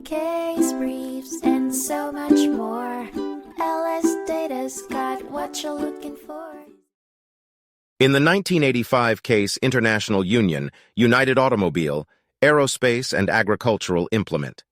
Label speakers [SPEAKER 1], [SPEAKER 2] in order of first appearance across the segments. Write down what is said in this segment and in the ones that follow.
[SPEAKER 1] case briefs, and so much more. LS Data's got what you're looking for.
[SPEAKER 2] In the 1985 case International Union, United Automobile, Aerospace, and Agricultural Implement.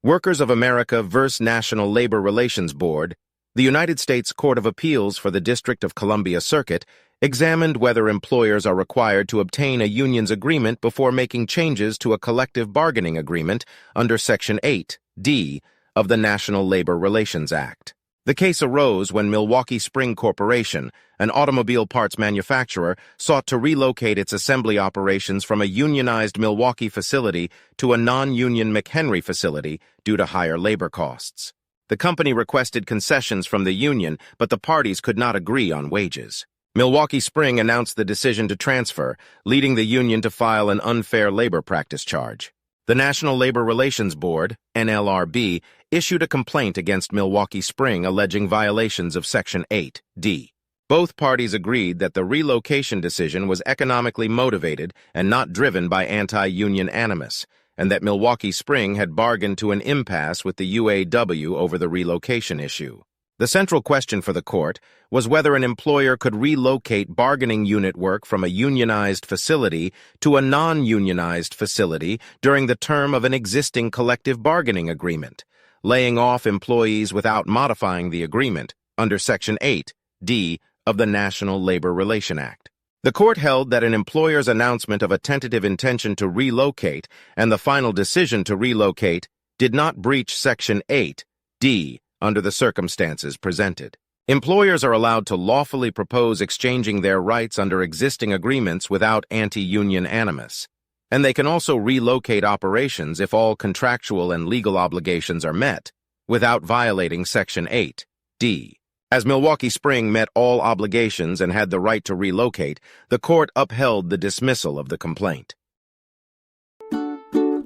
[SPEAKER 2] Workers of America vs. National Labor Relations Board, the United States Court of Appeals for the District of Columbia Circuit examined whether employers are required to obtain a union's agreement before making changes to a collective bargaining agreement under Section 8(d) of the National Labor Relations Act. The case arose when Milwaukee Spring Corporation, an automobile parts manufacturer, sought to relocate its assembly operations from a unionized Milwaukee facility to a non-union McHenry facility due to higher labor costs. The company requested concessions from the union, but the parties could not agree on wages. Milwaukee Spring announced the decision to transfer, leading the union to file an unfair labor practice charge. The National Labor Relations Board, NLRB, issued a complaint against Milwaukee Spring alleging violations of Section 8(d). Both parties agreed that the relocation decision was economically motivated and not driven by anti-union animus, and that Milwaukee Spring had bargained to an impasse with the UAW over the relocation issue. The central question for the court was whether an employer could relocate bargaining unit work from a unionized facility to a non-unionized facility during the term of an existing collective bargaining agreement, laying off employees without modifying the agreement under Section 8(d) of the National Labor Relations Act. The court held that an employer's announcement of a tentative intention to relocate and the final decision to relocate did not breach Section 8(d) under the circumstances presented. Employers are allowed to lawfully propose exchanging their rights under existing agreements without anti-union animus, and they can also relocate operations if all contractual and legal obligations are met, without violating Section 8(d). As Milwaukee Spring met all obligations and had the right to relocate, the court upheld the dismissal of the complaint.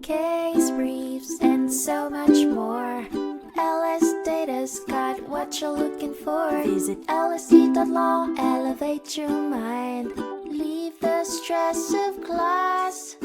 [SPEAKER 1] Case briefs, and so much more. LS Data's got what you're looking for. Visit lsd.law, elevate your mind. Leave the stress of class.